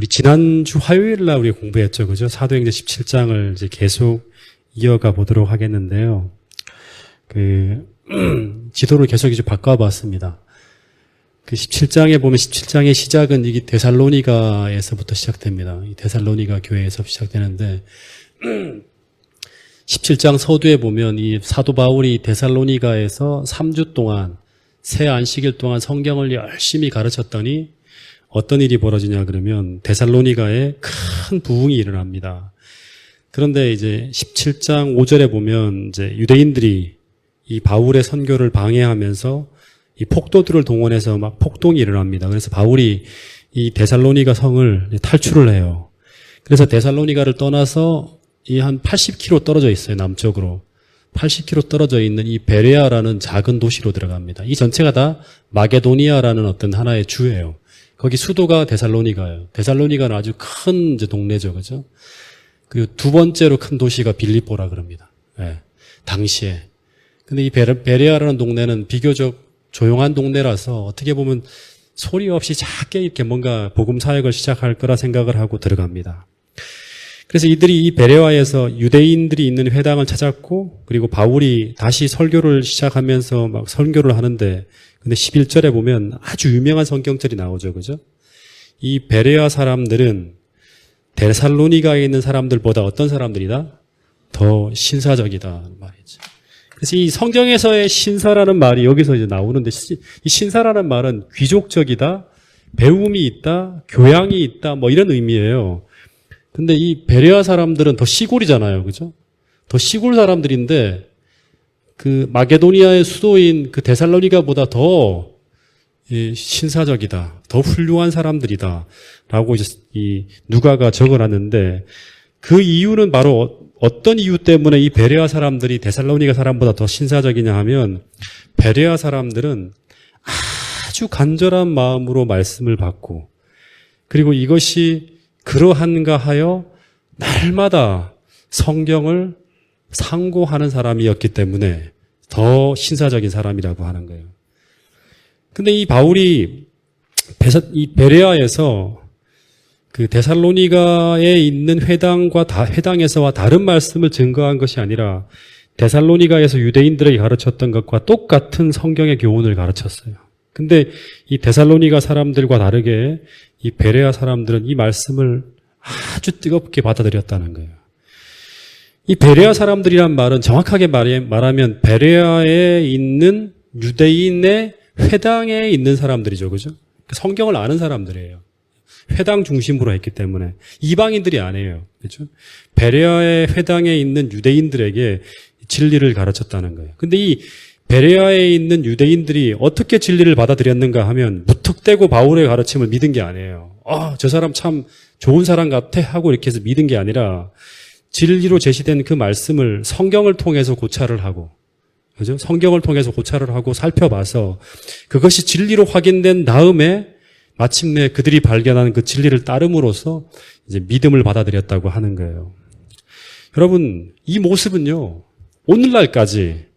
우리 지난주 화요일 날 우리 공부했죠. 그죠? 사도행전 17장을 이제 계속 이어가 보도록 하겠는데요. 지도를 계속 이제 바꿔봤습니다. 17장에 보면 17장의 시작은 이게 데살로니가에서부터 시작됩니다. 이 데살로니가 교회에서 시작되는데 17장 서두에 보면 이 사도 바울이 데살로니가에서 3주 동안 새 안식일 동안 성경을 열심히 가르쳤더니 어떤 일이 벌어지냐 그러면 데살로니가에 큰 부흥이 일어납니다. 그런데 이제 17장 5절에 보면 이제 유대인들이 이 바울의 선교를 방해하면서 이 폭도들을 동원해서 막 폭동이 일어납니다. 그래서 바울이 이 데살로니가 성을 탈출을 해요. 그래서 데살로니가를 떠나서 이 한 80km 떨어져 있어요. 남쪽으로. 80km 떨어져 있는 이 베레아라는 작은 도시로 들어갑니다. 이 전체가 다 마게도니아라는 어떤 하나의 주예요. 거기 수도가 데살로니가예요. 데살로니가는 아주 큰 이제 동네죠. 그죠? 그리고 두 번째로 큰 도시가 빌립보라 그럽니다. 예, 당시에. 근데 이 베레아라는 동네는 비교적 조용한 동네라서 어떻게 보면 소리 없이 작게 이렇게 뭔가 복음 사역을 시작할 거라 생각을 하고 들어갑니다. 그래서 이들이 이 베레아에서 유대인들이 있는 회당을 찾았고, 그리고 바울이 다시 설교를 시작하면서 막 설교를 하는데, 근데 11절에 보면 아주 유명한 성경절이 나오죠. 그죠? 이 베레아 사람들은 데살로니가에 있는 사람들보다 어떤 사람들이다? 더 신사적이다 말이죠. 그래서 이 성경에서의 신사라는 말이 여기서 이제 나오는데, 이 신사라는 말은 귀족적이다, 배움이 있다, 교양이 있다, 뭐 이런 의미예요. 근데 이 베레아 사람들은 더 시골이잖아요. 그죠? 더 시골 사람들인데, 그 마게도니아의 수도인 그 데살로니가보다 더 신사적이다, 더 훌륭한 사람들이다, 라고 이제 이 누가가 적어놨는데, 그 이유는 바로 어떤 이유 때문에 이 베레아 사람들이 데살로니가 사람보다 더 신사적이냐 하면, 베레아 사람들은 아주 간절한 마음으로 말씀을 받고, 그리고 이것이 그러한가 하여 날마다 성경을 상고하는 사람이었기 때문에 더 신사적인 사람이라고 하는 거예요. 근데 이 바울이 이 베레아에서 그 데살로니가에 있는 회당에서와 다른 말씀을 증거한 것이 아니라 데살로니가에서 유대인들에게 가르쳤던 것과 똑같은 성경의 교훈을 가르쳤어요. 근데 이 데살로니가 사람들과 다르게 이 베레아 사람들은 이 말씀을 아주 뜨겁게 받아들였다는 거예요. 이 베레아 사람들이란 말은 정확하게 말하면 베레아에 있는 유대인의 회당에 있는 사람들이죠. 그죠? 성경을 아는 사람들이에요. 회당 중심으로 했기 때문에. 이방인들이 아니에요. 그죠? 베레아의 회당에 있는 유대인들에게 진리를 가르쳤다는 거예요. 근데 이 베레아에 있는 유대인들이 어떻게 진리를 받아들였는가 하면 무턱대고 바울의 가르침을 믿은 게 아니에요. 저 사람 참 좋은 사람 같아 하고 이렇게 해서 믿은 게 아니라 진리로 제시된 그 말씀을 성경을 통해서 고찰을 하고, 그죠? 성경을 통해서 고찰을 하고 살펴봐서 그것이 진리로 확인된 다음에 마침내 그들이 발견한 그 진리를 따름으로써 이제 믿음을 받아들였다고 하는 거예요. 여러분, 이 모습은요, 오늘날까지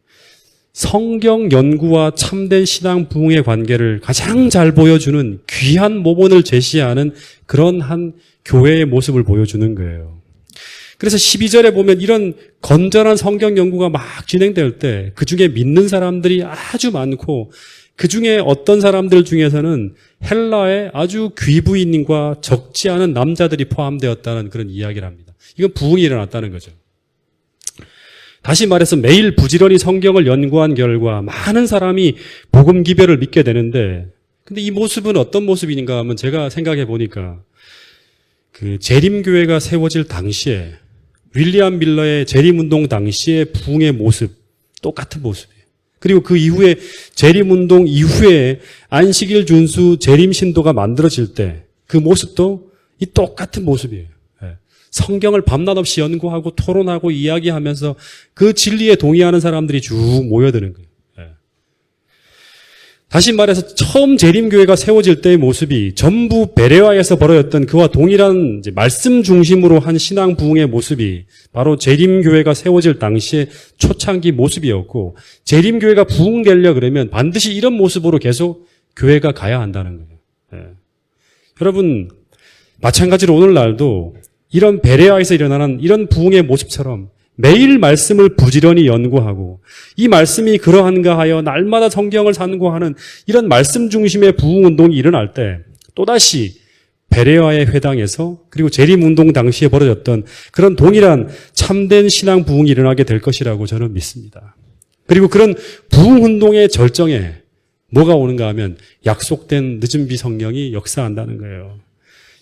성경 연구와 참된 신앙 부흥의 관계를 가장 잘 보여주는 귀한 모본을 제시하는 그런 한 교회의 모습을 보여주는 거예요. 그래서 12절에 보면 이런 건전한 성경 연구가 막 진행될 때 그 중에 믿는 사람들이 아주 많고, 그 중에 어떤 사람들 중에서는 헬라의 아주 귀부인과 적지 않은 남자들이 포함되었다는 그런 이야기를 합니다. 이건 부흥이 일어났다는 거죠. 다시 말해서 매일 부지런히 성경을 연구한 결과 많은 사람이 복음 기별을 믿게 되는데, 근데 이 모습은 어떤 모습인가 하면 제가 생각해 보니까 그 재림교회가 세워질 당시에 윌리엄 밀러의 재림운동 당시의 부흥의 모습, 똑같은 모습이에요. 그리고 그 이후에 재림운동 이후에 안식일 준수 재림신도가 만들어질 때 그 모습도 이 똑같은 모습이에요. 성경을 밤낮 없이 연구하고 토론하고 이야기하면서 그 진리에 동의하는 사람들이 쭉 모여드는 거예요. 다시 말해서 처음 재림교회가 세워질 때의 모습이 전부 베레아에서 벌어졌던 그와 동일한 이제 말씀 중심으로 한 신앙 부흥의 모습이 바로 재림교회가 세워질 당시의 초창기 모습이었고, 재림교회가 부흥되려 그러면 반드시 이런 모습으로 계속 교회가 가야 한다는 거예요. 여러분, 마찬가지로 오늘날도 이런 베레아에서 일어나는 이런 부흥의 모습처럼 매일 말씀을 부지런히 연구하고 이 말씀이 그러한가 하여 날마다 성경을 산구하는 이런 말씀 중심의 부흥운동이 일어날 때 또다시 베레아의 회당에서 그리고 재림운동 당시에 벌어졌던 그런 동일한 참된 신앙 부흥이 일어나게 될 것이라고 저는 믿습니다. 그리고 그런 부흥운동의 절정에 뭐가 오는가 하면 약속된 늦은 비 성령이 역사한다는 거예요.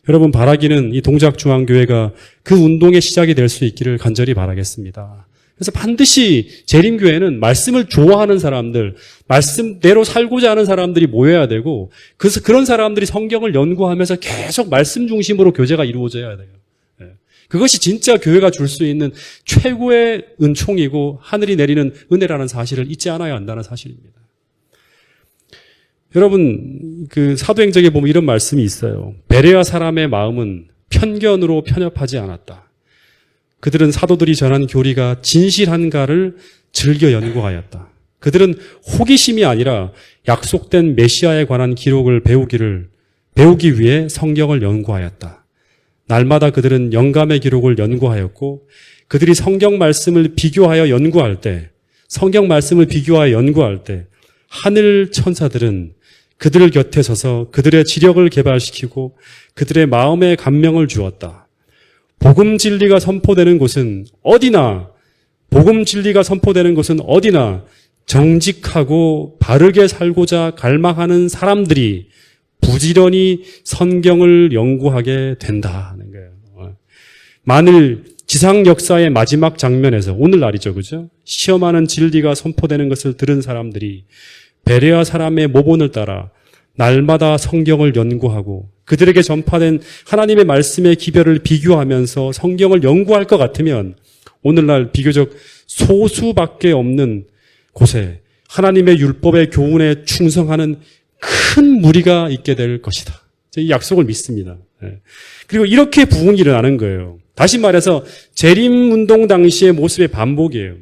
여러분 바라기는 이 동작중앙교회가 그 운동의 시작이 될 수 있기를 간절히 바라겠습니다. 그래서 반드시 재림교회는 말씀을 좋아하는 사람들, 말씀대로 살고자 하는 사람들이 모여야 되고 그래서 그런 사람들이 성경을 연구하면서 계속 말씀 중심으로 교제가 이루어져야 돼요. 그것이 진짜 교회가 줄 수 있는 최고의 은총이고 하늘이 내리는 은혜라는 사실을 잊지 않아야 한다는 사실입니다. 여러분 그 사도행전에 보면 이런 말씀이 있어요. 베레아 사람의 마음은 편견으로 편협하지 않았다. 그들은 사도들이 전한 교리가 진실한가를 즐겨 연구하였다. 그들은 호기심이 아니라 약속된 메시아에 관한 기록을 배우기 위해 성경을 연구하였다. 날마다 그들은 영감의 기록을 연구하였고 그들이 성경 말씀을 비교하여 연구할 때 하늘 천사들은 그들 곁에 서서 그들의 지력을 개발시키고 그들의 마음에 감명을 주었다. 복음 진리가 선포되는 곳은 어디나 정직하고 바르게 살고자 갈망하는 사람들이 부지런히 성경을 연구하게 된다는 거예요. 만일 지상 역사의 마지막 장면에서 오늘날이죠, 그죠? 시험하는 진리가 선포되는 것을 들은 사람들이 베레아 사람의 모본을 따라 날마다 성경을 연구하고 그들에게 전파된 하나님의 말씀의 기별을 비교하면서 성경을 연구할 것 같으면 오늘날 비교적 소수밖에 없는 곳에 하나님의 율법의 교훈에 충성하는 큰 무리가 있게 될 것이다. 이 약속을 믿습니다. 그리고 이렇게 부흥이 일어나는 거예요. 다시 말해서 재림운동 당시의 모습의 반복이에요.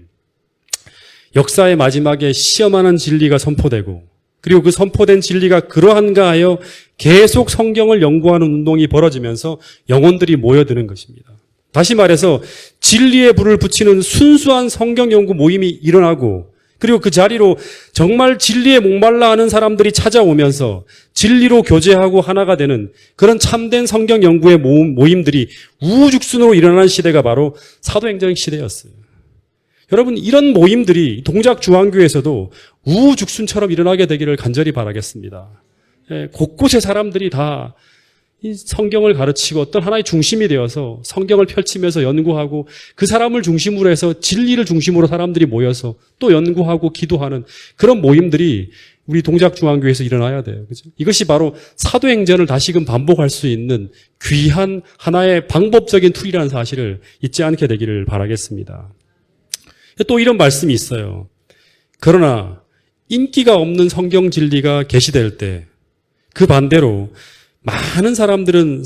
역사의 마지막에 시험하는 진리가 선포되고 그리고 그 선포된 진리가 그러한가 하여 계속 성경을 연구하는 운동이 벌어지면서 영혼들이 모여드는 것입니다. 다시 말해서 진리의 불을 붙이는 순수한 성경 연구 모임이 일어나고 그리고 그 자리로 정말 진리에 목말라 하는 사람들이 찾아오면서 진리로 교제하고 하나가 되는 그런 참된 성경 연구의 모임들이 우후죽순으로 일어나는 시대가 바로 사도행전 시대였어요. 여러분 이런 모임들이 동작중앙교회에서도 우후죽순처럼 일어나게 되기를 간절히 바라겠습니다. 곳곳에 사람들이 다 이 성경을 가르치고 어떤 하나의 중심이 되어서 성경을 펼치면서 연구하고 그 사람을 중심으로 해서 진리를 중심으로 사람들이 모여서 또 연구하고 기도하는 그런 모임들이 우리 동작중앙교회에서 일어나야 돼요. 그죠? 이것이 바로 사도행전을 다시금 반복할 수 있는 귀한 하나의 방법적인 툴이라는 사실을 잊지 않게 되기를 바라겠습니다. 또 이런 말씀이 있어요. 그러나 인기가 없는 성경 진리가 계시될 때 그 반대로 많은 사람들은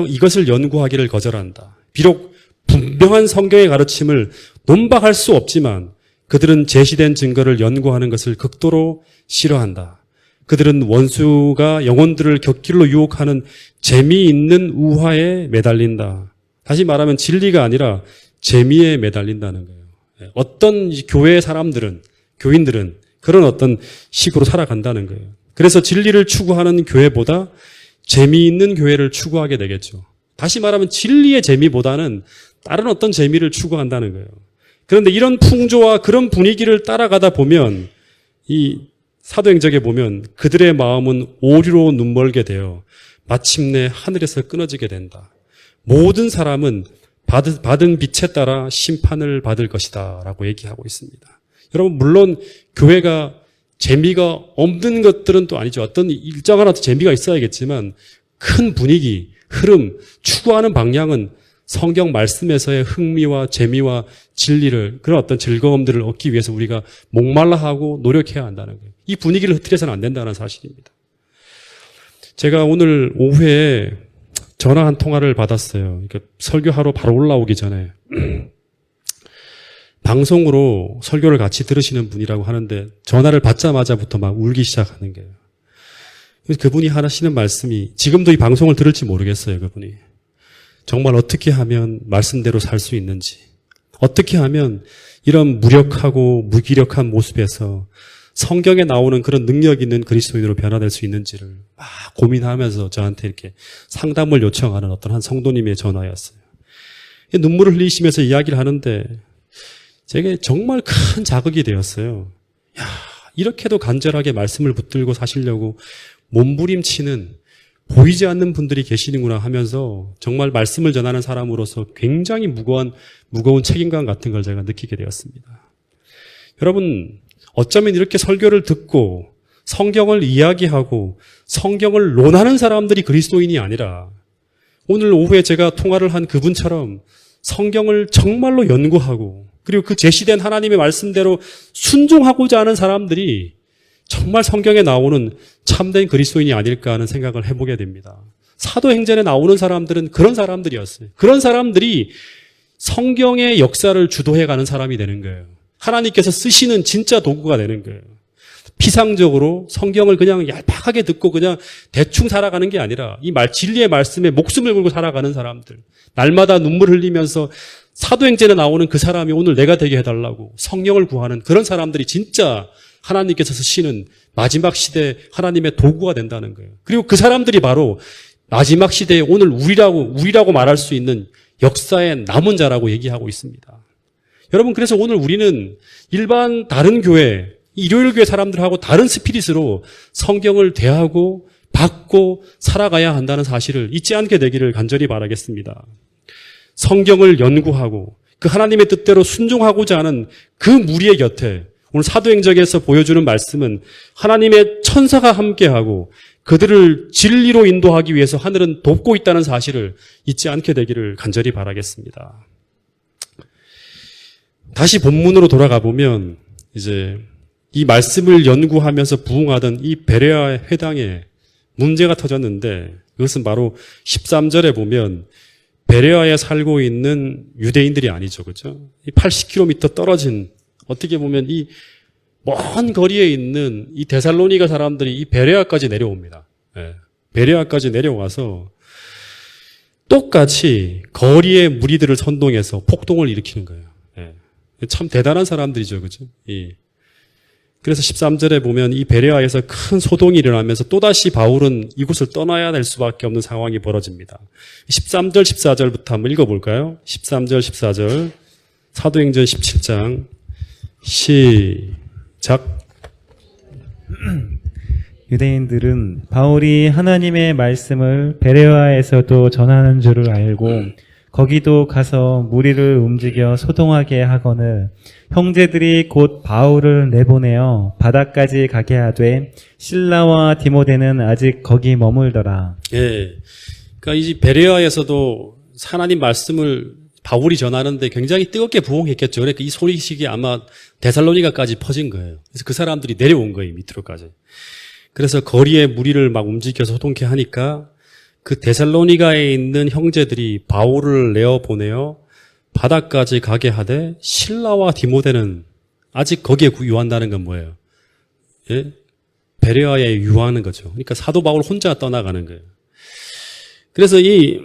이것을 연구하기를 거절한다. 비록 분명한 성경의 가르침을 논박할 수 없지만 그들은 제시된 증거를 연구하는 것을 극도로 싫어한다. 그들은 원수가 영혼들을 곁길로 유혹하는 재미있는 우화에 매달린다. 다시 말하면 진리가 아니라 재미에 매달린다는 거예요. 어떤 교회의 교인들은 그런 어떤 식으로 살아간다는 거예요. 그래서 진리를 추구하는 교회보다 재미있는 교회를 추구하게 되겠죠. 다시 말하면 진리의 재미보다는 다른 어떤 재미를 추구한다는 거예요. 그런데 이런 풍조와 그런 분위기를 따라가다 보면 이 사도행전에 보면 그들의 마음은 오류로 눈멀게 되어 마침내 하늘에서 끊어지게 된다. 모든 사람은 받은 빛에 따라 심판을 받을 것이다 라고 얘기하고 있습니다. 여러분 물론 교회가 재미가 없는 것들은 또 아니죠. 어떤 일정 하나 재미가 있어야겠지만 큰 분위기, 흐름, 추구하는 방향은 성경 말씀에서의 흥미와 재미와 진리를 그런 어떤 즐거움들을 얻기 위해서 우리가 목말라 하고 노력해야 한다는 거예요. 이 분위기를 흐트려서는 안 된다는 사실입니다. 제가 오늘 오후에 전화 한 통화를 받았어요. 그러니까 설교하러 바로 올라오기 전에 방송으로 설교를 같이 들으시는 분이라고 하는데 전화를 받자마자부터 막 울기 시작하는 거예요. 그분이 하시는 말씀이 지금도 이 방송을 들을지 모르겠어요. 그분이. 정말 어떻게 하면 말씀대로 살 수 있는지, 어떻게 하면 이런 무력하고 무기력한 모습에서 성경에 나오는 그런 능력 있는 그리스도인으로 변화될 수 있는지를 막 고민하면서 저한테 이렇게 상담을 요청하는 어떤 한 성도님의 전화였어요. 눈물을 흘리시면서 이야기를 하는데 제게 정말 큰 자극이 되었어요. 야, 이렇게도 간절하게 말씀을 붙들고 사시려고 몸부림치는 보이지 않는 분들이 계시는구나 하면서 정말 말씀을 전하는 사람으로서 굉장히 무거운 책임감 같은 걸 제가 느끼게 되었습니다. 여러분, 어쩌면 이렇게 설교를 듣고 성경을 이야기하고 성경을 논하는 사람들이 그리스도인이 아니라 오늘 오후에 제가 통화를 한 그분처럼 성경을 정말로 연구하고 그리고 그 제시된 하나님의 말씀대로 순종하고자 하는 사람들이 정말 성경에 나오는 참된 그리스도인이 아닐까 하는 생각을 해보게 됩니다. 사도행전에 나오는 사람들은 그런 사람들이었어요. 그런 사람들이 성경의 역사를 주도해가는 사람이 되는 거예요. 하나님께서 쓰시는 진짜 도구가 되는 거예요. 피상적으로 성경을 그냥 얄팍하게 듣고 그냥 대충 살아가는 게 아니라 이 진리의 말씀에 목숨을 걸고 살아가는 사람들, 날마다 눈물 흘리면서 사도행전에 나오는 그 사람이 오늘 내가 되게 해달라고 성령을 구하는 그런 사람들이 진짜 하나님께서 쓰시는 마지막 시대 하나님의 도구가 된다는 거예요. 그리고 그 사람들이 바로 마지막 시대에 오늘 우리라고 말할 수 있는 역사의 남은 자라고 얘기하고 있습니다. 여러분, 그래서 오늘 우리는 일반 다른 교회, 일요일 교회 사람들하고 다른 스피릿으로 성경을 대하고 받고 살아가야 한다는 사실을 잊지 않게 되기를 간절히 바라겠습니다. 성경을 연구하고 그 하나님의 뜻대로 순종하고자 하는 그 무리의 곁에 오늘 사도행전에서 보여주는 말씀은 하나님의 천사가 함께하고 그들을 진리로 인도하기 위해서 하늘은 돕고 있다는 사실을 잊지 않게 되기를 간절히 바라겠습니다. 다시 본문으로 돌아가 보면 이제 이 말씀을 연구하면서 부흥하던 이 베레아 회당에 문제가 터졌는데 그것은 바로 13절에 보면 베레아에 살고 있는 유대인들이 아니죠. 그렇죠? 80km 떨어진 어떻게 보면 이 먼 거리에 있는 이 데살로니가 사람들이 이 베레아까지 내려옵니다. 예, 베레아까지 내려와서 똑같이 거리의 무리들을 선동해서 폭동을 일으키는 거예요. 예, 참 대단한 사람들이죠. 그죠? 그래서 13절에 보면 이 베레아에서 큰 소동이 일어나면서 또다시 바울은 이곳을 떠나야 될 수밖에 없는 상황이 벌어집니다. 13절, 14절부터 한번 읽어볼까요? 13절, 14절 사도행전 17장 시작. 유대인들은 바울이 하나님의 말씀을 베레아에서도 전하는 줄을 알고 거기도 가서 무리를 움직여 소동하게 하거늘 형제들이 곧 바울을 내보내어 바다까지 가게 하되 실라와 디모데는 아직 거기 머물더라. 예. 그러니까 이 베레아에서도 하나님 말씀을 바울이 전하는데 굉장히 뜨겁게 부흥했겠죠. 그러니까 이 소식이 아마 데살로니가까지 퍼진 거예요. 그래서 그 사람들이 내려온 거예요, 밑으로까지. 그래서 거리에 무리를 막 움직여서 소동케 하니까 그 데살로니가에 있는 형제들이 바울을 내어 보내어 바다까지 가게 하되 실라와 디모데는 아직 거기에 유한다는 건 뭐예요? 예? 베레아에 유하는 거죠. 그러니까 사도 바울 혼자 떠나가는 거예요. 그래서 이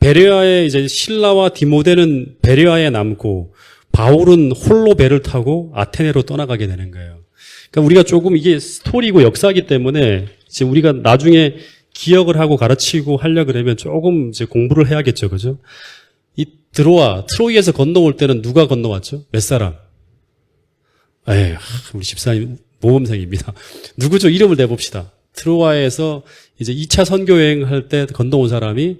베레아에 이제 실라와 디모데는 베레아에 남고 바울은 홀로 배를 타고 아테네로 떠나가게 되는 거예요. 그러니까 우리가 조금 이게 스토리고 역사이기 때문에 이제 우리가 나중에 기억을 하고 가르치고 하려 그러면 조금 이제 공부를 해야겠죠. 그죠? 이 트로이에서 건너올 때는 누가 건너왔죠? 몇 사람? 에이, 우리 집사님 모범생입니다. 누구죠? 이름을 내봅시다. 트로아에서 이제 2차 선교 여행할 때 건너온 사람이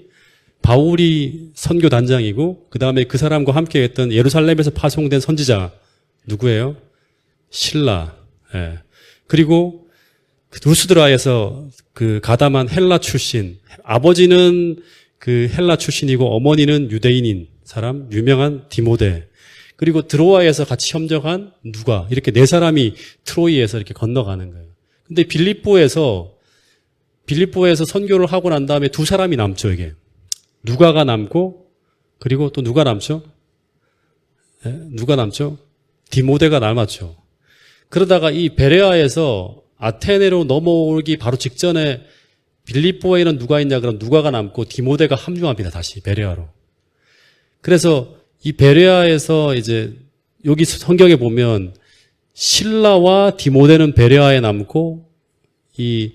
바울이 선교 단장이고 그 다음에 그 사람과 함께 했던 예루살렘에서 파송된 선지자 누구예요? 실라. 예. 그리고 루스드라에서 그 가담한 헬라 출신, 아버지는 그 헬라 출신이고 어머니는 유대인인 사람, 유명한 디모데. 그리고 드로아에서 같이 협력한 누가, 이렇게 네 사람이 트로이에서 이렇게 건너가는 거예요. 근데 빌립보에서 선교를 하고 난 다음에 두 사람이 남죠, 이게. 누가가 남고, 그리고 또 누가 남죠? 예? 누가 남죠? 디모데가 남았죠. 그러다가 이 베레아에서 아테네로 넘어오기 바로 직전에 빌립보에는 누가 있냐 그럼 누가가 남고 디모데가 합류합니다. 다시 베레아로. 그래서 이 베레아에서 이제 여기 성경에 보면 실라와 디모데는 베레아에 남고 이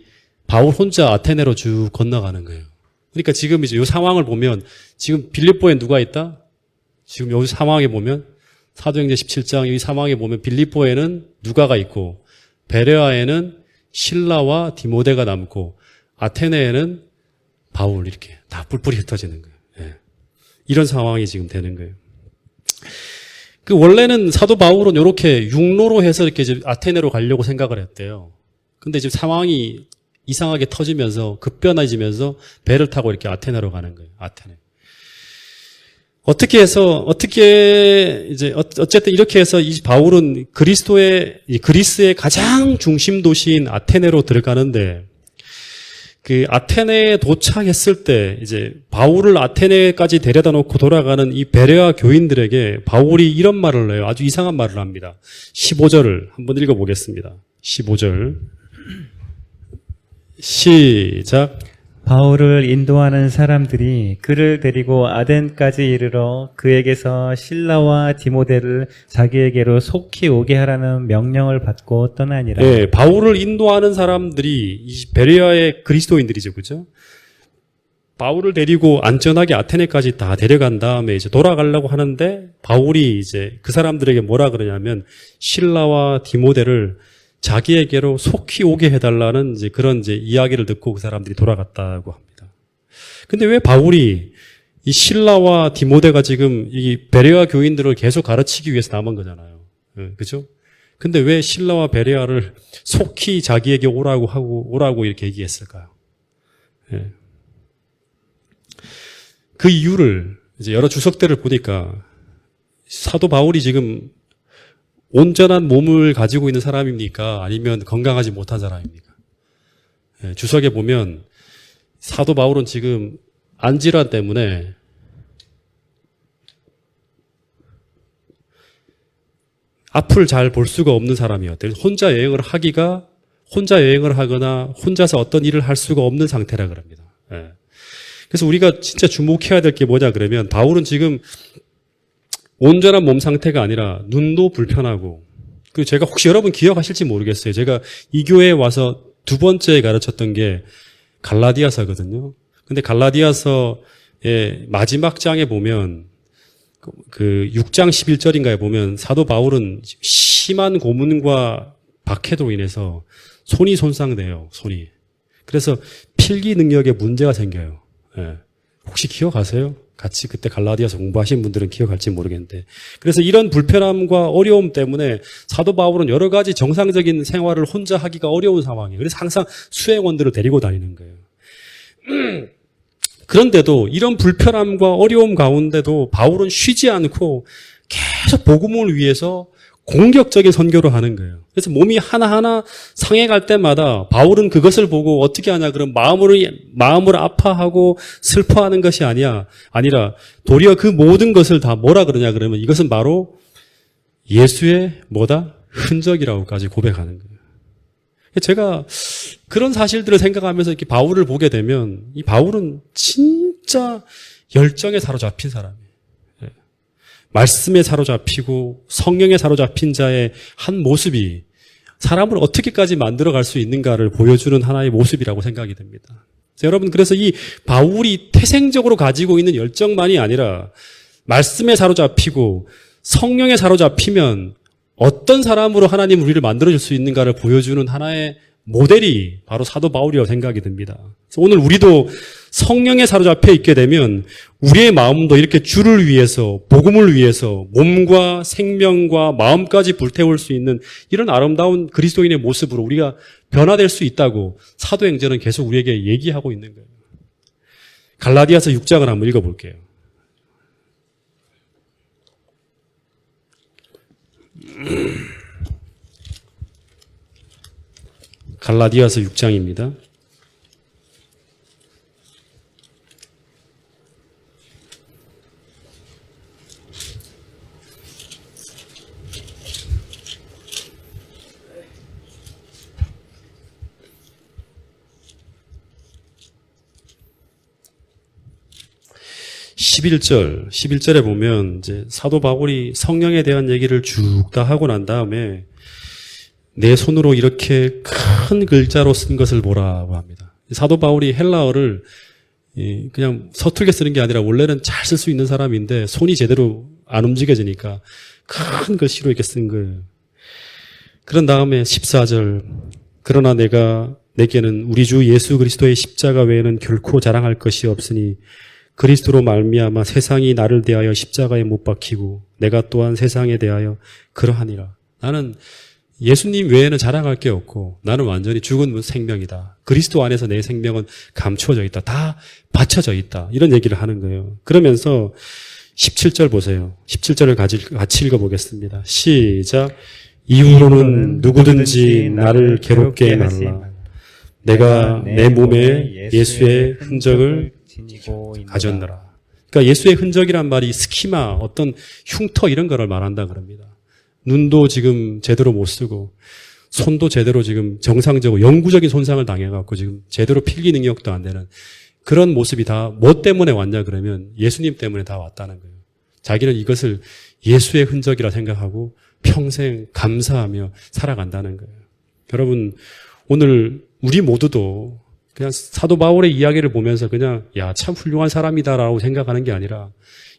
바울 혼자 아테네로 쭉 건너가는 거예요. 그러니까 지금 이제 이 상황을 보면 지금 빌립보에 누가 있다? 지금 여기 상황에 보면 사도행전 17장 이 상황에 보면 빌립보에는 누가가 있고 베레아에는 실라와 디모데가 남고 아테네에는 바울 이렇게 다 뿔뿔이 흩어지는 거예요. 예. 이런 상황이 지금 되는 거예요. 그 원래는 사도 바울은 이렇게 육로로 해서 이렇게 이제 아테네로 가려고 생각을 했대요. 근데 지금 상황이 이상하게 터지면서 급변해지면서 배를 타고 이렇게 아테네로 가는 거예요. 아테네. 어떻게 이제 어쨌든 이렇게 해서 이 바울은 그리스의 가장 중심 도시인 아테네로 들어가는데 그 아테네에 도착했을 때 이제 바울을 아테네까지 데려다 놓고 돌아가는 이 베레아 교인들에게 바울이 이런 말을 해요. 아주 이상한 말을 합니다. 15절을 한번 읽어보겠습니다. 15절 시작. 바울을 인도하는 사람들이 그를 데리고 아덴까지 이르러 그에게서 실라와 디모데를 자기에게로 속히 오게 하라는 명령을 받고 떠나니라. 네, 바울을 인도하는 사람들이 이 베레아의 그리스도인들이죠, 그죠? 바울을 데리고 안전하게 아테네까지 다 데려간 다음에 이제 돌아가려고 하는데 바울이 이제 그 사람들에게 뭐라 그러냐면 실라와 디모데를 자기에게로 속히 오게 해달라는 이제 그런 이제 이야기를 듣고 그 사람들이 돌아갔다고 합니다. 근데 왜 바울이 이 실라와 디모데가 지금 이 베레아 교인들을 계속 가르치기 위해서 남은 거잖아요. 그죠? 근데 왜 실라와 베레아를 속히 자기에게 오라고 이렇게 얘기했을까요? 예. 그 이유를 이제 여러 주석들을 보니까 사도 바울이 지금 온전한 몸을 가지고 있는 사람입니까? 아니면 건강하지 못한 사람입니까? 예, 주석에 보면 사도 바울은 지금 안질환 때문에 앞을 잘 볼 수가 없는 사람이었대요. 혼자 여행을 하거나 혼자서 어떤 일을 할 수가 없는 상태라 그럽니다. 예. 그래서 우리가 진짜 주목해야 될 게 뭐냐 그러면 바울은 지금 온전한 몸 상태가 아니라 눈도 불편하고 그리고 제가 혹시 여러분 기억하실지 모르겠어요. 제가 이 교회에 와서 두 번째 가르쳤던 게 갈라디아서거든요. 근데 갈라디아서의 마지막 장에 보면 그 6장 11절인가에 보면 사도 바울은 심한 고문과 박해로 인해서 손이 손상돼요. 손이. 그래서 필기 능력에 문제가 생겨요. 예. 혹시 기억하세요? 같이 그때 갈라디아서 공부하신 분들은 기억할지 모르겠는데. 그래서 이런 불편함과 어려움 때문에 사도 바울은 여러 가지 정상적인 생활을 혼자 하기가 어려운 상황이에요. 그래서 항상 수행원들을 데리고 다니는 거예요. 그런데도 이런 불편함과 어려움 가운데도 바울은 쉬지 않고 계속 복음을 위해서 공격적인 선교를 하는 거예요. 그래서 몸이 하나하나 상해갈 때마다 바울은 그것을 보고 어떻게 하냐 그럼 마음을 아파하고 슬퍼하는 것이 아니라 도리어 그 모든 것을 다 뭐라 그러냐 그러면 이것은 바로 예수의 흔적이라고까지 고백하는 거예요. 제가 그런 사실들을 생각하면서 이렇게 바울을 보게 되면 이 바울은 진짜 열정에 사로잡힌 사람이에요. 말씀에 사로잡히고 성령에 사로잡힌 자의 한 모습이 사람을 어떻게까지 만들어갈 수 있는가를 보여주는 하나의 모습이라고 생각이 됩니다. 여러분 그래서 이 바울이 태생적으로 가지고 있는 열정만이 아니라 말씀에 사로잡히고 성령에 사로잡히면 어떤 사람으로 하나님 우리를 만들어줄 수 있는가를 보여주는 하나의 모델이 바로 사도 바울이라고 생각이 듭니다. 그래서 오늘 우리도 성령에 사로잡혀 있게 되면 우리의 마음도 이렇게 주를 위해서 복음을 위해서 몸과 생명과 마음까지 불태울 수 있는 이런 아름다운 그리스도인의 모습으로 우리가 변화될 수 있다고 사도행전은 계속 우리에게 얘기하고 있는 거예요. 갈라디아서 6장을 한번 읽어볼게요. 갈라디아서 6장입니다. 11절에 보면 이제 사도 바울이 성령에 대한 얘기를 쭉 다 하고 난 다음에 내 손으로 이렇게 큰 글자로 쓴 것을 보라고 합니다. 사도 바울이 헬라어를 그냥 서툴게 쓰는 게 아니라 원래는 잘 쓸 수 있는 사람인데 손이 제대로 안 움직여지니까 큰 글씨로 이렇게 쓴 거예요. 그런 다음에 14절 그러나 내게는 우리 주 예수 그리스도의 십자가 외에는 결코 자랑할 것이 없으니 그리스도로 말미암아 세상이 나를 대하여 십자가에 못 박히고 내가 또한 세상에 대하여 그러하니라. 나는 예수님 외에는 자랑할 게 없고 나는 완전히 죽은 생명이다. 그리스도 안에서 내 생명은 감추어져 있다. 다 받쳐져 있다. 이런 얘기를 하는 거예요. 그러면서 17절 보세요. 17절을 같이 읽어보겠습니다. 시작. 이후로는 누구든지 나를 괴롭게 말라. 내가 내 몸에 예수의 흔적을 가졌노라. 그러니까 예수의 흔적이란 말이 스키마, 어떤 흉터 이런 거를 말한다 그럽니다. 눈도 지금 제대로 못 쓰고 손도 제대로 지금 정상적으로 영구적인 손상을 당해갖고 지금 제대로 필기 능력도 안 되는 그런 모습이 다 뭐 때문에 왔냐 그러면 예수님 때문에 다 왔다는 거예요. 자기는 이것을 예수의 흔적이라 생각하고 평생 감사하며 살아간다는 거예요. 여러분 오늘 우리 모두도 그냥 사도 바울의 이야기를 보면서 그냥 야, 참 훌륭한 사람이다라고 생각하는 게 아니라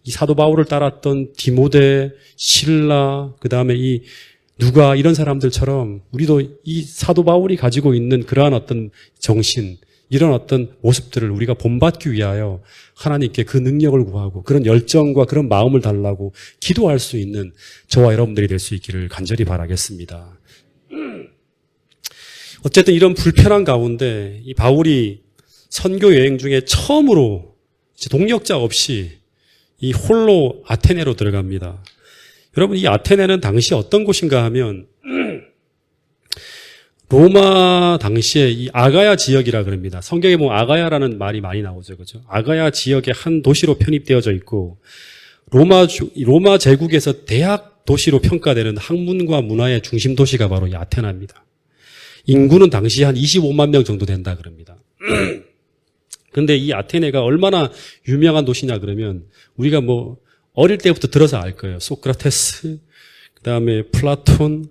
이 사도 바울을 따랐던 디모데, 실라, 그다음에 이 누가 이런 사람들처럼 우리도 이 사도 바울이 가지고 있는 그러한 어떤 정신, 이런 어떤 모습들을 우리가 본받기 위하여 하나님께 그 능력을 구하고 그런 열정과 그런 마음을 달라고 기도할 수 있는 저와 여러분들이 될 수 있기를 간절히 바라겠습니다. 어쨌든 이런 불편한 가운데 이 바울이 선교 여행 중에 처음으로 동역자 없이 이 홀로 아테네로 들어갑니다. 여러분 이 아테네는 당시 어떤 곳인가 하면 로마 당시에 이 아가야 지역이라 그럽니다. 성경에 보면 아가야라는 말이 많이 나오죠. 그죠? 아가야 지역의 한 도시로 편입되어져 있고 로마 제국에서 대학 도시로 평가되는 학문과 문화의 중심 도시가 바로 이 아테네입니다. 인구는 당시 한 25만 명 정도 된다 그럽니다. 근데 이 아테네가 얼마나 유명한 도시냐 그러면 우리가 뭐 어릴 때부터 들어서 알 거예요. 소크라테스, 그다음에 플라톤,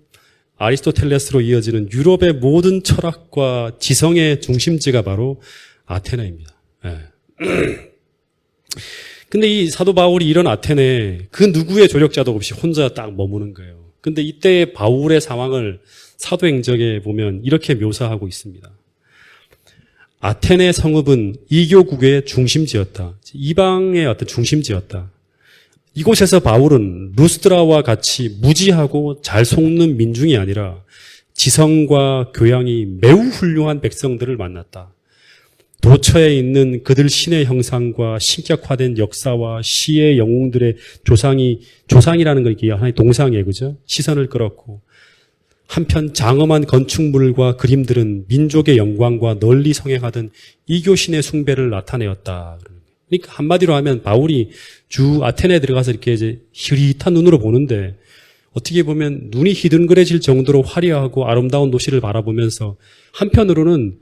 아리스토텔레스로 이어지는 유럽의 모든 철학과 지성의 중심지가 바로 아테네입니다. 네. 근데 이 사도 바울이 이런 아테네에 그 누구의 조력자도 없이 혼자 딱 머무는 거예요. 근데 이때의 바울의 상황을 사도행전에 보면 이렇게 묘사하고 있습니다. 아테네 성읍은 이교국의 중심지였다. 이방의 어떤 중심지였다. 이곳에서 바울은 루스드라와 같이 무지하고 잘 속는 민중이 아니라 지성과 교양이 매우 훌륭한 백성들을 만났다. 도처에 있는 그들 신의 형상과 신격화된 역사와 시의 영웅들의 조상이라는 건 이게 하나의 동상이에요. 그죠? 시선을 끌었고 한편 장엄한 건축물과 그림들은 민족의 영광과 널리 성행하던 이교신의 숭배를 나타내었다. 그러니까 한마디로 하면 바울이 주 아테네에 들어가서 이렇게 이제 희릿한 눈으로 보는데 어떻게 보면 눈이 희둥그레질 정도로 화려하고 아름다운 도시를 바라보면서 한편으로는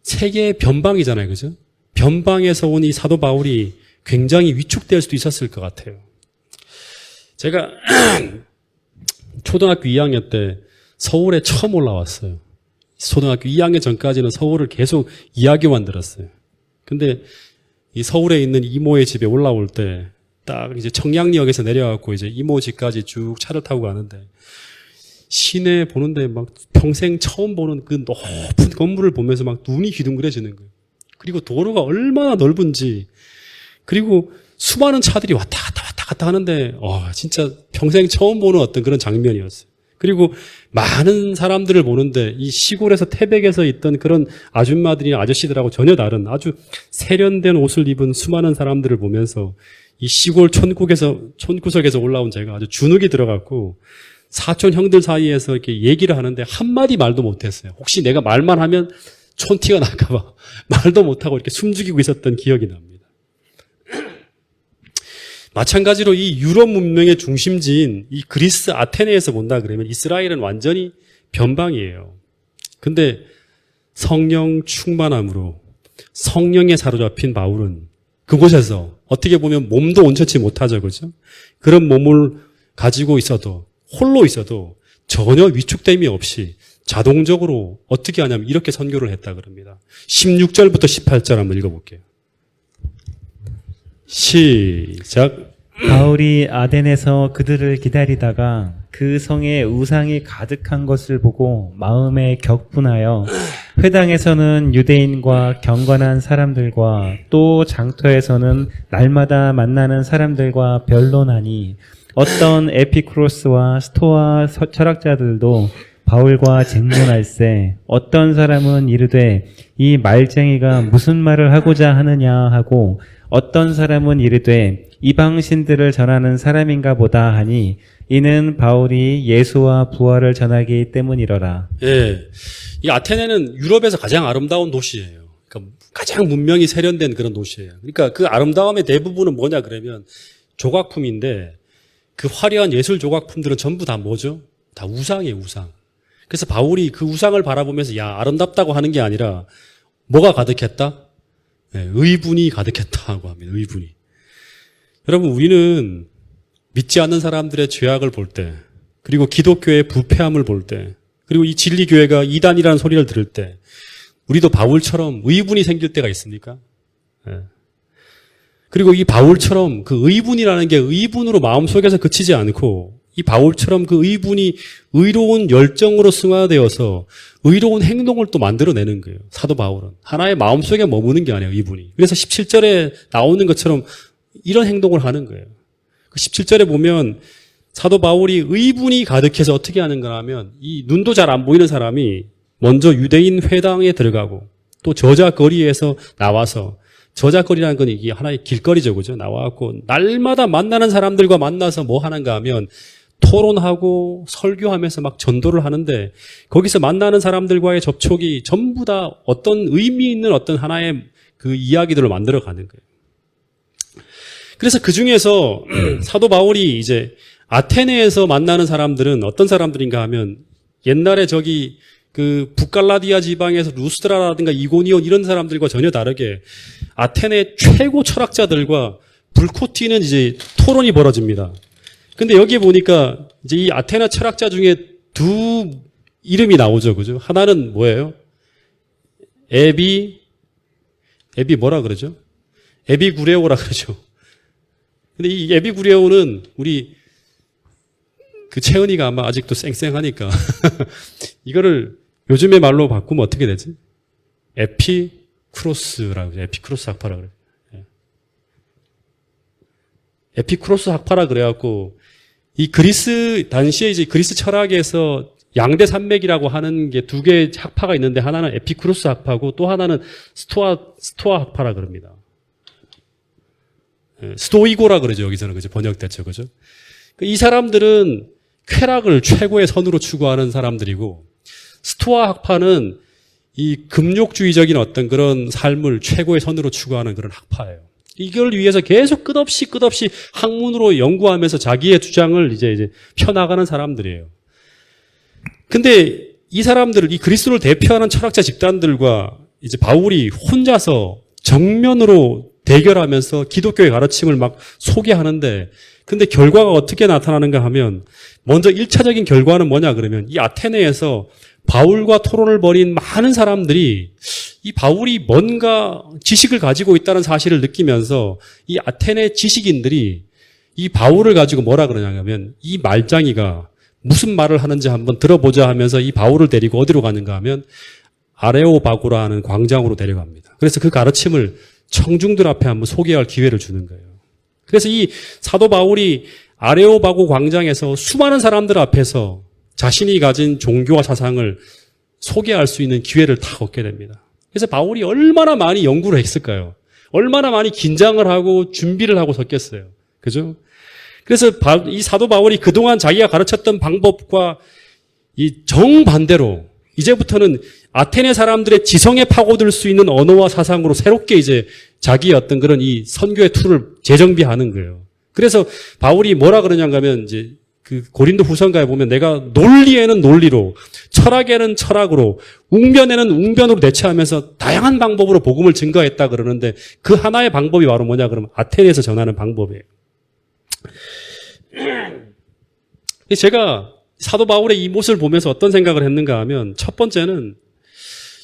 세계의 변방이잖아요. 그죠? 변방에서 온 이 사도 바울이 굉장히 위축될 수도 있었을 것 같아요. 제가 초등학교 2학년 때 서울에 처음 올라왔어요. 초등학교 2학년 전까지는 서울을 계속 이야기만 들었어요. 근데 이 서울에 있는 이모의 집에 올라올 때 딱 이제 청량리역에서 내려갖고 이제 이모 집까지 쭉 차를 타고 가는데 시내 보는데 막 평생 처음 보는 그 높은 건물을 보면서 막 눈이 휘둥그레지는 거예요. 그리고 도로가 얼마나 넓은지 그리고 수많은 차들이 왔다 갔다 하는데 진짜 평생 처음 보는 어떤 그런 장면이었어요. 그리고 많은 사람들을 보는데 이 시골에서 태백에서 있던 그런 아줌마들이나 아저씨들하고 전혀 다른 아주 세련된 옷을 입은 수많은 사람들을 보면서 이 시골 촌구석에서 올라온 제가 아주 주눅이 들어갔고 사촌 형들 사이에서 이렇게 얘기를 하는데 한마디 말도 못했어요. 혹시 내가 말만 하면 촌티가 날까봐 말도 못하고 이렇게 숨죽이고 있었던 기억이 납니다. 마찬가지로 이 유럽 문명의 중심지인 이 그리스 아테네에서 본다 그러면 이스라엘은 완전히 변방이에요. 근데 성령 충만함으로 성령에 사로잡힌 바울은 그곳에서 어떻게 보면 몸도 온전치 못하죠, 그죠? 그런 몸을 가지고 있어도 홀로 있어도 전혀 위축됨이 없이 자동적으로 어떻게 하냐면 이렇게 선교를 했다 그럽니다. 16절부터 18절 한번 읽어볼게요. 시작. 바울이 아덴에서 그들을 기다리다가 그 성에 우상이 가득한 것을 보고 마음에 격분하여 회당에서는 유대인과 경건한 사람들과 또 장터에서는 날마다 만나는 사람들과 변론하니 어떤 에피쿠로스와 스토아 철학자들도 바울과 쟁론할세 어떤 사람은 이르되 이 말쟁이가 무슨 말을 하고자 하느냐 하고 어떤 사람은 이르되 이방신들을 전하는 사람인가 보다 하니 이는 바울이 예수와 부활을 전하기 때문이러라. 예. 이 아테네는 유럽에서 가장 아름다운 도시예요. 그러니까 가장 문명이 세련된 그런 도시예요. 그러니까 그 아름다움의 대부분은 뭐냐 그러면 조각품인데 그 화려한 예술 조각품들은 전부 다 뭐죠? 다 우상이에요, 우상. 그래서 바울이 그 우상을 바라보면서 야, 아름답다고 하는 게 아니라 뭐가 가득했다? 네, 의분이 가득했다고 합니다. 의분이. 여러분, 우리는 믿지 않는 사람들의 죄악을 볼 때, 그리고 기독교의 부패함을 볼 때, 그리고 이 진리교회가 이단이라는 소리를 들을 때, 우리도 바울처럼 의분이 생길 때가 있습니까? 네. 그리고 이 바울처럼 그 의분이라는 게 의분으로 마음속에서 그치지 않고 이 바울처럼 그 의분이 의로운 열정으로 승화되어서 의로운 행동을 또 만들어내는 거예요. 사도 바울은. 하나의 마음속에 머무는 게 아니에요, 의분이. 그래서 17절에 나오는 것처럼 이런 행동을 하는 거예요. 그 17절에 보면 사도 바울이 의분이 가득해서 어떻게 하는가 하면 이 눈도 잘 안 보이는 사람이 먼저 유대인 회당에 들어가고 또 저자거리에서 나와서 저자거리라는 건 이게 하나의 길거리죠, 그죠? 나와갖고 날마다 만나는 사람들과 만나서 뭐 하는가 하면 토론하고 설교하면서 막 전도를 하는데 거기서 만나는 사람들과의 접촉이 전부 다 어떤 의미 있는 어떤 하나의 그 이야기들을 만들어 가는 거예요. 그래서 그 중에서 사도 바울이 이제 아테네에서 만나는 사람들은 어떤 사람들인가 하면 옛날에 저기 그 북갈라디아 지방에서 루스드라라든가 이고니온 이런 사람들과 전혀 다르게 아테네 최고 철학자들과 불꽃 튀는 이제 토론이 벌어집니다. 근데 여기에 보니까 이제 이 아테네 철학자 중에 두 이름이 나오죠. 그죠? 하나는 뭐예요? 에비 뭐라 그러죠? 에비구레오라 그러죠. 근데 이 에비구레오는 우리 그 채은이가 아마 아직도 쌩쌩하니까 이거를 요즘의 말로 바꾸면 어떻게 되지? 에피쿠로스라고 그래요. 에피쿠로스 학파라 그래요. 에피쿠로스 학파라 그래갖고 이 그리스 당시에 이제 그리스 철학에서 양대 산맥이라고 하는 게 두 개의 학파가 있는데 하나는 에피쿠로스 학파고 또 하나는 스토아 학파라 그럽니다. 스토이고라 그러죠. 여기서는 그죠. 번역됐죠. 그죠? 이 사람들은 쾌락을 최고의 선으로 추구하는 사람들이고 스토아 학파는 이 금욕주의적인 어떤 그런 삶을 최고의 선으로 추구하는 그런 학파예요. 이걸 위해서 계속 끝없이 학문으로 연구하면서 자기의 주장을 이제 펴나가는 사람들이에요. 근데 이 사람들을, 이 그리스도를 대표하는 철학자 집단들과 이제 바울이 혼자서 정면으로 대결하면서 기독교의 가르침을 막 소개하는데, 근데 결과가 어떻게 나타나는가 하면, 먼저 1차적인 결과는 뭐냐 그러면, 이 아테네에서 바울과 토론을 벌인 많은 사람들이 이 바울이 뭔가 지식을 가지고 있다는 사실을 느끼면서 이 아테네 지식인들이 이 바울을 가지고 뭐라 그러냐면 이 말장이가 무슨 말을 하는지 한번 들어보자 하면서 이 바울을 데리고 어디로 가는가 하면 아레오바고라는 광장으로 데려갑니다. 그래서 그 가르침을 청중들 앞에 한번 소개할 기회를 주는 거예요. 그래서 이 사도 바울이 아레오바고 광장에서 수많은 사람들 앞에서 자신이 가진 종교와 사상을 소개할 수 있는 기회를 다 얻게 됩니다. 그래서 바울이 얼마나 많이 연구를 했을까요? 얼마나 많이 긴장을 하고 준비를 하고 섰겠어요. 그죠? 그래서 이 사도 바울이 그동안 자기가 가르쳤던 방법과 이 정반대로 이제부터는 아테네 사람들의 지성에 파고들 수 있는 언어와 사상으로 새롭게 이제 자기의 어떤 그런 이 선교의 툴을 재정비하는 거예요. 그래서 바울이 뭐라 그러냐면 이제 그 고린도 후서인가에 보면 내가 논리에는 논리로, 철학에는 철학으로, 웅변에는 웅변으로 대처하면서 다양한 방법으로 복음을 증거했다 그러는데 그 하나의 방법이 바로 뭐냐 그러면 아테네에서 전하는 방법이에요. 제가 사도 바울의 이 모습을 보면서 어떤 생각을 했는가 하면 첫 번째는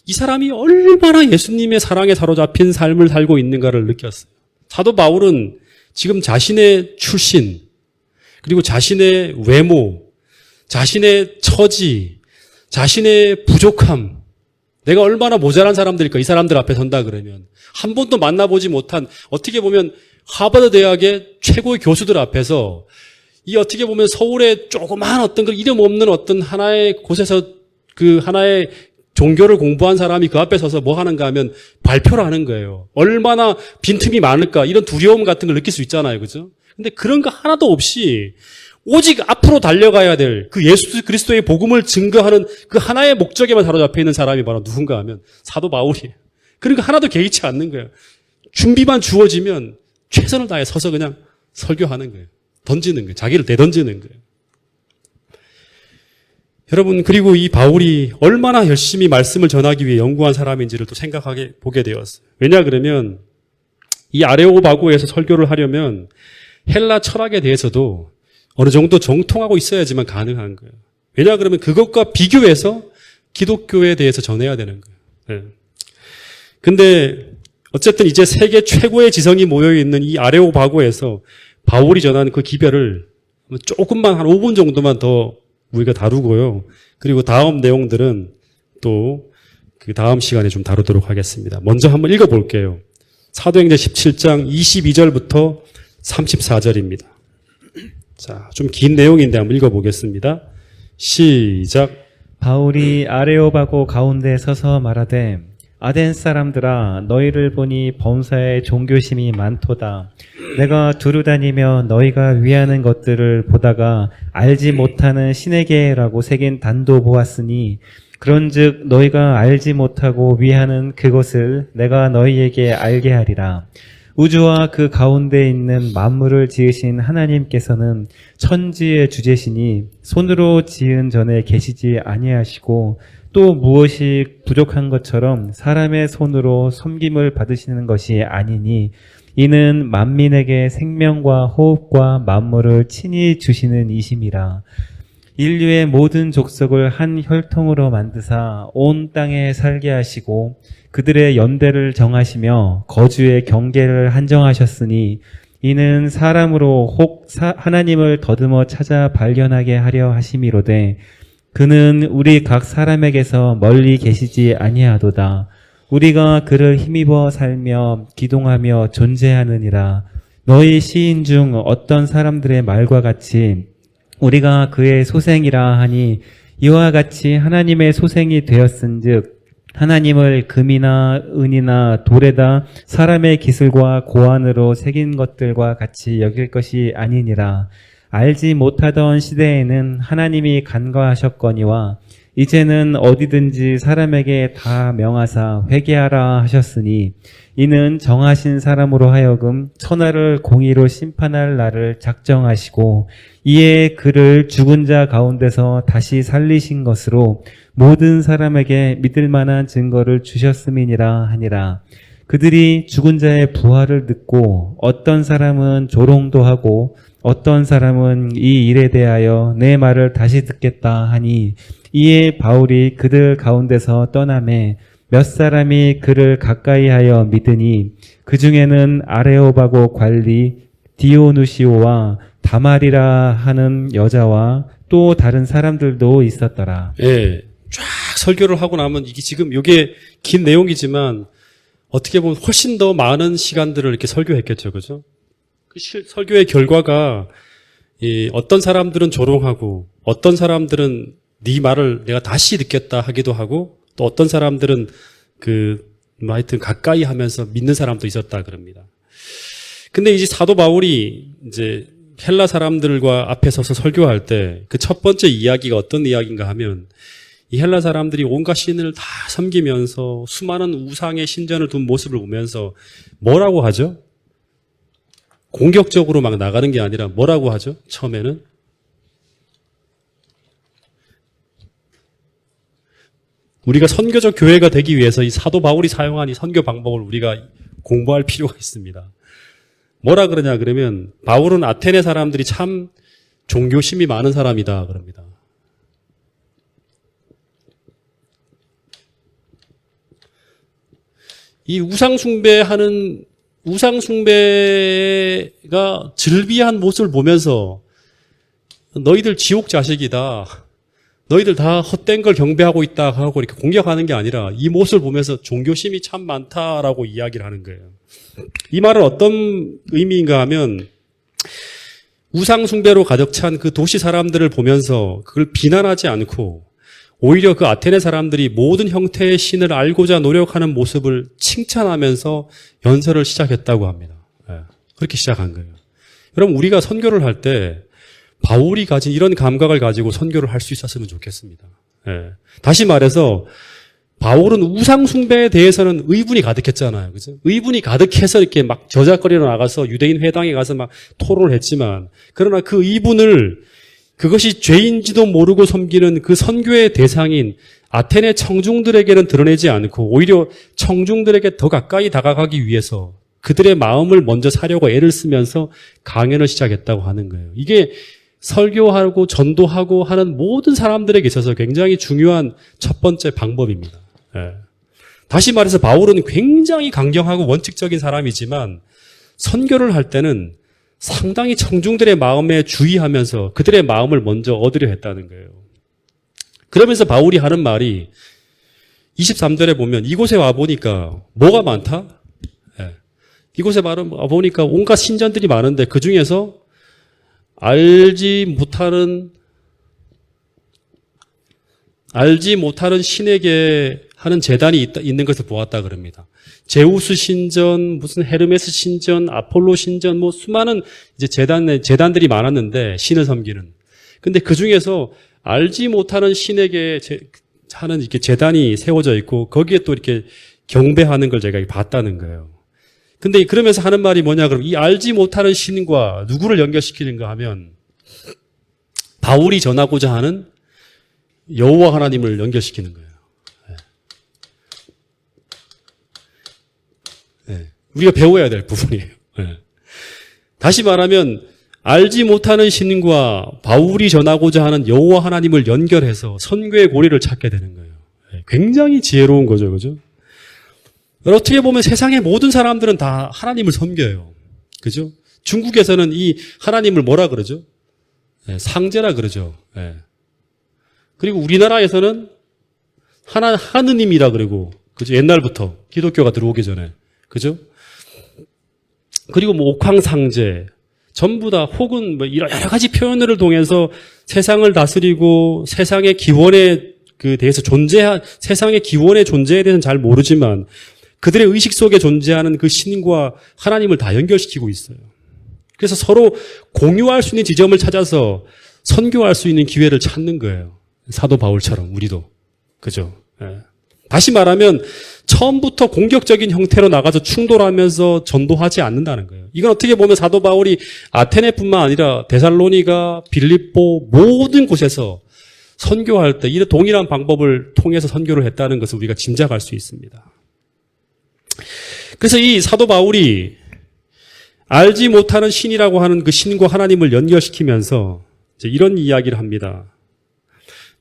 이 사람이 얼마나 예수님의 사랑에 사로잡힌 삶을 살고 있는가를 느꼈어요. 사도 바울은 지금 자신의 출신, 그리고 자신의 외모, 자신의 처지, 자신의 부족함, 내가 얼마나 모자란 사람들일까 이 사람들 앞에 선다 그러면 한 번도 만나보지 못한 어떻게 보면 하버드 대학의 최고의 교수들 앞에서 이 어떻게 보면 서울의 조그마한 어떤 그 이름 없는 어떤 하나의 곳에서 그 하나의 종교를 공부한 사람이 그 앞에 서서 뭐 하는가 하면 발표를 하는 거예요. 얼마나 빈틈이 많을까 이런 두려움 같은 걸 느낄 수 있잖아요. 그죠? 근데 그런 거 하나도 없이 오직 앞으로 달려가야 될 그 예수 그리스도의 복음을 증거하는 그 하나의 목적에만 사로잡혀 있는 사람이 바로 누군가 하면 사도 바울이에요. 그러니까 하나도 개의치 않는 거예요. 준비만 주어지면 최선을 다해 서서 그냥 설교하는 거예요. 던지는 거예요. 자기를 내던지는 거예요. 여러분, 그리고 이 바울이 얼마나 열심히 말씀을 전하기 위해 연구한 사람인지를 또 생각하게 보게 되었어요. 왜냐 그러면 이 아레오바고에서 설교를 하려면 헬라 철학에 대해서도 어느 정도 정통하고 있어야지만 가능한 거예요. 왜냐 그러면 그것과 비교해서 기독교에 대해서 전해야 되는 거예요. 네. 근데 어쨌든 이제 세계 최고의 지성이 모여있는 이 아레오바고에서 바울이 전하는 그 기별을 조금만 한 5분 정도만 더 우리가 다루고요. 그리고 다음 내용들은 또 그 다음 시간에 좀 다루도록 하겠습니다. 먼저 한번 읽어볼게요. 사도행전 17장 22절부터 34절입니다. 자, 좀 긴 내용인데 한번 읽어보겠습니다. 시작. 바울이 아레오바고 가운데 서서 말하되 아덴 사람들아 너희를 보니 범사에 종교심이 많도다. 내가 두루 다니며 너희가 위하는 것들을 보다가 알지 못하는 신에게라고 새긴 단도 보았으니 그런즉 너희가 알지 못하고 위하는 그것을 내가 너희에게 알게 하리라. 우주와 그 가운데 있는 만물을 지으신 하나님께서는 천지의 주제시니 손으로 지은 전에 계시지 아니하시고 또 무엇이 부족한 것처럼 사람의 손으로 섬김을 받으시는 것이 아니니 이는 만민에게 생명과 호흡과 만물을 친히 주시는 이심이라. 인류의 모든 족속을 한 혈통으로 만드사 온 땅에 살게 하시고 그들의 연대를 정하시며 거주의 경계를 한정하셨으니 이는 사람으로 혹 하나님을 더듬어 찾아 발견하게 하려 하심이로되 그는 우리 각 사람에게서 멀리 계시지 아니하도다. 우리가 그를 힘입어 살며 기동하며 존재하느니라. 너희 시인 중 어떤 사람들의 말과 같이 우리가 그의 소생이라 하니 이와 같이 하나님의 소생이 되었은즉 하나님을 금이나 은이나 돌에다 사람의 기술과 고안으로 새긴 것들과 같이 여길 것이 아니니라. 알지 못하던 시대에는 하나님이 간과하셨거니와 이제는 어디든지 사람에게 다 명하사 회개하라 하셨으니 이는 정하신 사람으로 하여금 천하를 공의로 심판할 날을 작정하시고 이에 그를 죽은 자 가운데서 다시 살리신 것으로 모든 사람에게 믿을 만한 증거를 주셨음이니라 하니라. 그들이 죽은 자의 부활을 듣고 어떤 사람은 조롱도 하고 어떤 사람은 이 일에 대하여 내 말을 다시 듣겠다 하니 이에 바울이 그들 가운데서 떠나매 몇 사람이 그를 가까이하여 믿으니 그 중에는 아레오바고 관리 디오누시오와 다말이라 하는 여자와 또 다른 사람들도 있었더라. 예, 쫙 설교를 하고 나면 이게 긴 내용이지만 어떻게 보면 훨씬 더 많은 시간들을 이렇게 설교했겠죠, 그죠? 그 설교의 결과가 어떤 사람들은 조롱하고 어떤 사람들은 네 말을 내가 다시 듣겠다 하기도 하고 또 어떤 사람들은 하여튼 가까이 하면서 믿는 사람도 있었다 그럽니다. 근데 이제 사도 바울이 이제 헬라 사람들과 앞에 서서 설교할 때 그 첫 번째 이야기가 어떤 이야기인가 하면 이 헬라 사람들이 온갖 신을 다 섬기면서 수많은 우상의 신전을 둔 모습을 보면서 뭐라고 하죠? 공격적으로 막 나가는 게 아니라 뭐라고 하죠? 처음에는 우리가 선교적 교회가 되기 위해서 이 사도 바울이 사용한 이 선교 방법을 우리가 공부할 필요가 있습니다. 뭐라 그러냐 그러면 바울은 아테네 사람들이 참 종교심이 많은 사람이다 그럽니다. 이 우상숭배가 즐비한 모습을 보면서 너희들 지옥 자식이다. 너희들 다 헛된 걸 경배하고 있다 하고 이렇게 공격하는 게 아니라 이 모습을 보면서 종교심이 참 많다라고 이야기를 하는 거예요. 이 말은 어떤 의미인가 하면 우상숭배로 가득 찬 그 도시 사람들을 보면서 그걸 비난하지 않고 오히려 그 아테네 사람들이 모든 형태의 신을 알고자 노력하는 모습을 칭찬하면서 연설을 시작했다고 합니다. 그렇게 시작한 거예요. 여러분 우리가 선교를 할 때 바울이 가진 이런 감각을 가지고 선교를 할 수 있었으면 좋겠습니다. 다시 말해서 바울은 우상숭배에 대해서는 의분이 가득했잖아요. 그죠? 의분이 가득해서 이렇게 막 저작거리러 나가서 유대인 회당에 가서 막 토론을 했지만 그러나 그 의분을 그것이 죄인지도 모르고 섬기는 그 선교의 대상인 아테네 청중들에게는 드러내지 않고 오히려 청중들에게 더 가까이 다가가기 위해서 그들의 마음을 먼저 사려고 애를 쓰면서 강연을 시작했다고 하는 거예요. 이게 설교하고 전도하고 하는 모든 사람들에게 있어서 굉장히 중요한 첫 번째 방법입니다. 다시 말해서 바울은 굉장히 강경하고 원칙적인 사람이지만 선교를 할 때는 상당히 청중들의 마음에 주의하면서 그들의 마음을 먼저 얻으려 했다는 거예요. 그러면서 바울이 하는 말이 23절에 보면 이곳에 와보니까 뭐가 많다? 이곳에 와보니까 온갖 신전들이 많은데 그 중에서 알지 못하는 신에게 하는 제단이 있는 것을 보았다 그럽니다. 제우스 신전, 무슨 헤르메스 신전, 아폴로 신전, 뭐 수많은 이제 제단들이 많았는데 신을 섬기는. 근데 그 중에서 알지 못하는 신에게 하는 이렇게 제단이 세워져 있고 거기에 또 이렇게 경배하는 걸 제가 봤다는 거예요. 근데 그러면서 하는 말이 뭐냐 그러면 이 알지 못하는 신과 누구를 연결시키는가 하면 바울이 전하고자 하는 여호와 하나님을 연결시키는 거예요. 우리가 배워야 될 부분이에요. 다시 말하면 알지 못하는 신과 바울이 전하고자 하는 여호와 하나님을 연결해서 선교의 고리를 찾게 되는 거예요. 굉장히 지혜로운 거죠. 그죠? 어떻게 보면 세상의 모든 사람들은 다 하나님을 섬겨요. 그죠? 중국에서는 이 하나님을 뭐라 그러죠? 상제라 그러죠. 그리고 우리나라에서는 하느님이라 그러고, 그죠? 옛날부터 기독교가 들어오기 전에. 그죠? 그리고 뭐 옥황상제, 전부 다 혹은 뭐 여러 가지 표현을 통해서 세상을 다스리고 세상의 기원에 대해서 세상의 기원의 존재에 대해서는 잘 모르지만 그들의 의식 속에 존재하는 그 신과 하나님을 다 연결시키고 있어요. 그래서 서로 공유할 수 있는 지점을 찾아서 선교할 수 있는 기회를 찾는 거예요. 사도 바울처럼 우리도. 그죠? 다시 말하면 처음부터 공격적인 형태로 나가서 충돌하면서 전도하지 않는다는 거예요. 이건 어떻게 보면 사도 바울이 아테네뿐만 아니라 데살로니가, 빌립보 모든 곳에서 선교할 때 이런 동일한 방법을 통해서 선교를 했다는 것을 우리가 짐작할 수 있습니다. 그래서 이 사도 바울이 알지 못하는 신이라고 하는 그 신과 하나님을 연결시키면서 이런 이야기를 합니다.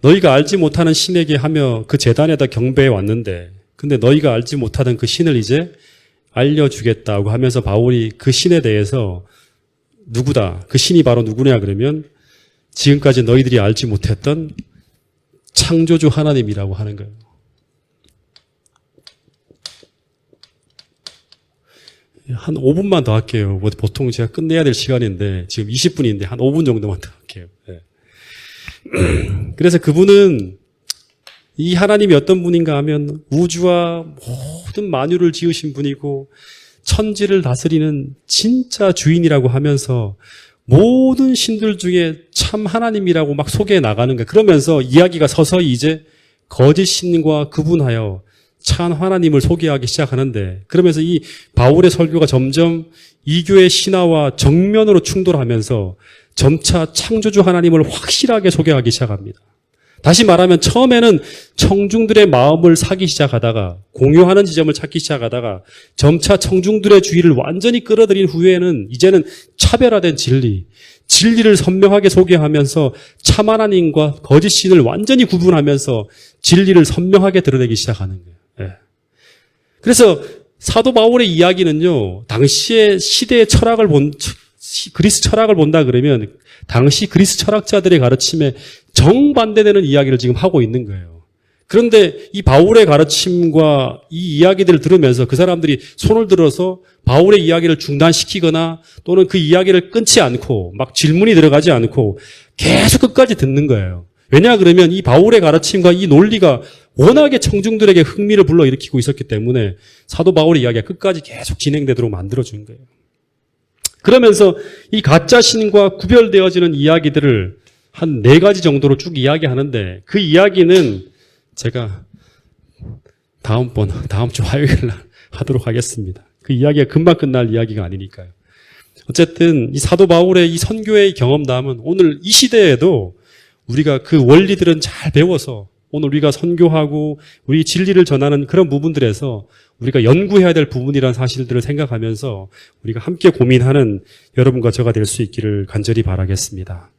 너희가 알지 못하는 신에게 하며 그 제단에다 경배해 왔는데 근데 너희가 알지 못하던 그 신을 이제 알려주겠다고 하면서 바울이 그 신에 대해서 누구다? 그 신이 바로 누구냐 그러면 지금까지 너희들이 알지 못했던 창조주 하나님이라고 하는 거예요. 한 5분만 더 할게요. 보통 제가 끝내야 될 시간인데 지금 20분인데 한 5분 정도만 더 할게요. 그래서 그분은 이 하나님이 어떤 분인가 하면 우주와 모든 만유를 지으신 분이고 천지를 다스리는 진짜 주인이라고 하면서 모든 신들 중에 참 하나님이라고 막 소개해 나가는 거예요. 그러면서 이야기가 서서히 이제 거짓 신과 구분하여 참 하나님을 소개하기 시작하는데 그러면서 이 바울의 설교가 점점 이교의 신화와 정면으로 충돌하면서 점차 창조주 하나님을 확실하게 소개하기 시작합니다. 다시 말하면 처음에는 청중들의 마음을 사기 시작하다가 공유하는 지점을 찾기 시작하다가 점차 청중들의 주의를 완전히 끌어들인 후에는 이제는 차별화된 진리를 선명하게 소개하면서 참 하나님과 거짓 신을 완전히 구분하면서 진리를 선명하게 드러내기 시작하는 거예요. 예. 그래서 사도 바울의 이야기는요, 당시의 시대의 그리스 철학을 본다 그러면 당시 그리스 철학자들의 가르침에 정반대되는 이야기를 지금 하고 있는 거예요. 그런데 이 바울의 가르침과 이 이야기들을 들으면서 그 사람들이 손을 들어서 바울의 이야기를 중단시키거나 또는 그 이야기를 끊지 않고 막 질문이 들어가지 않고 계속 끝까지 듣는 거예요. 왜냐 그러면 이 바울의 가르침과 이 논리가 워낙에 청중들에게 흥미를 불러일으키고 있었기 때문에 사도 바울의 이야기가 끝까지 계속 진행되도록 만들어준 거예요. 그러면서 이 가짜 신과 구별되어지는 이야기들을 한 4가지 정도로 쭉 이야기하는데 그 이야기는 제가 다음 주 화요일 날 하도록 하겠습니다. 그 이야기가 금방 끝날 이야기가 아니니까요. 어쨌든 이 사도 바울의 이 선교의 경험담은 오늘 이 시대에도 우리가 그 원리들은 잘 배워서 오늘 우리가 선교하고 우리 진리를 전하는 그런 부분들에서 우리가 연구해야 될 부분이라는 사실들을 생각하면서 우리가 함께 고민하는 여러분과 저가 될 수 있기를 간절히 바라겠습니다.